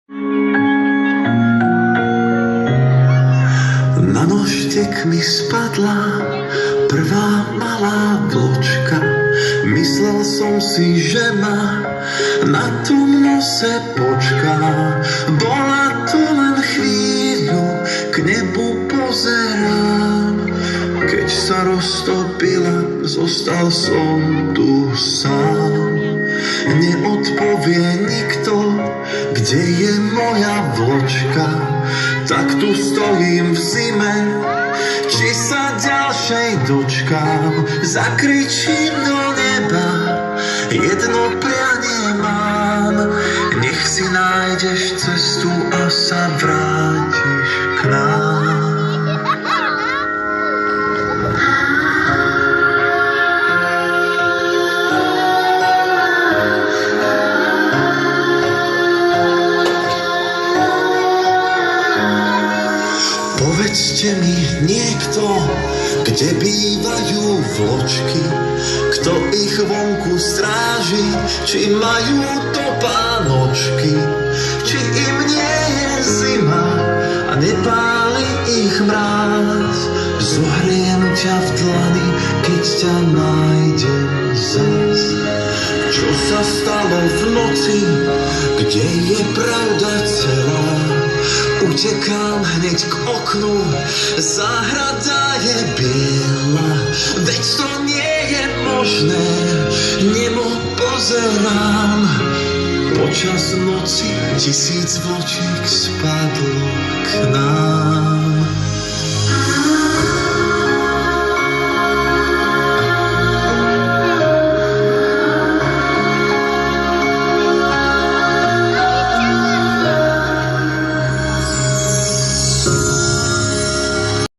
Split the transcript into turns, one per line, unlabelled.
Na nožtek mi spadla prvá malá vločka. Myslel som si, že ma na tom nose počká. Bola to len chvíľu, k nebu pozerám. Keď sa roztopila, zostal som tu sám. Neodpovie nikto, kde je moja vločka. Tak tu stojím v zime, či sa ďalšej dočkám. Zakričím do neba, jedno prianie mám. Nech si nájdeš cestu a sa vrátiš k nám. Povedzte mi niekto, kde bývajú vločky, kto ich vonku stráži, či majú topánočky, či im nie je zima a nepáli ich mráz. Zohriem ťa v dlani, keď ťa nájdem zas. Čo sa stalo v noci, kde je pravda celá? Utekám hneď k oknu, záhrada je biela. Veď to nie je možné, nemo pozerám. Počas noci 1000 vločiek spadlo k nám.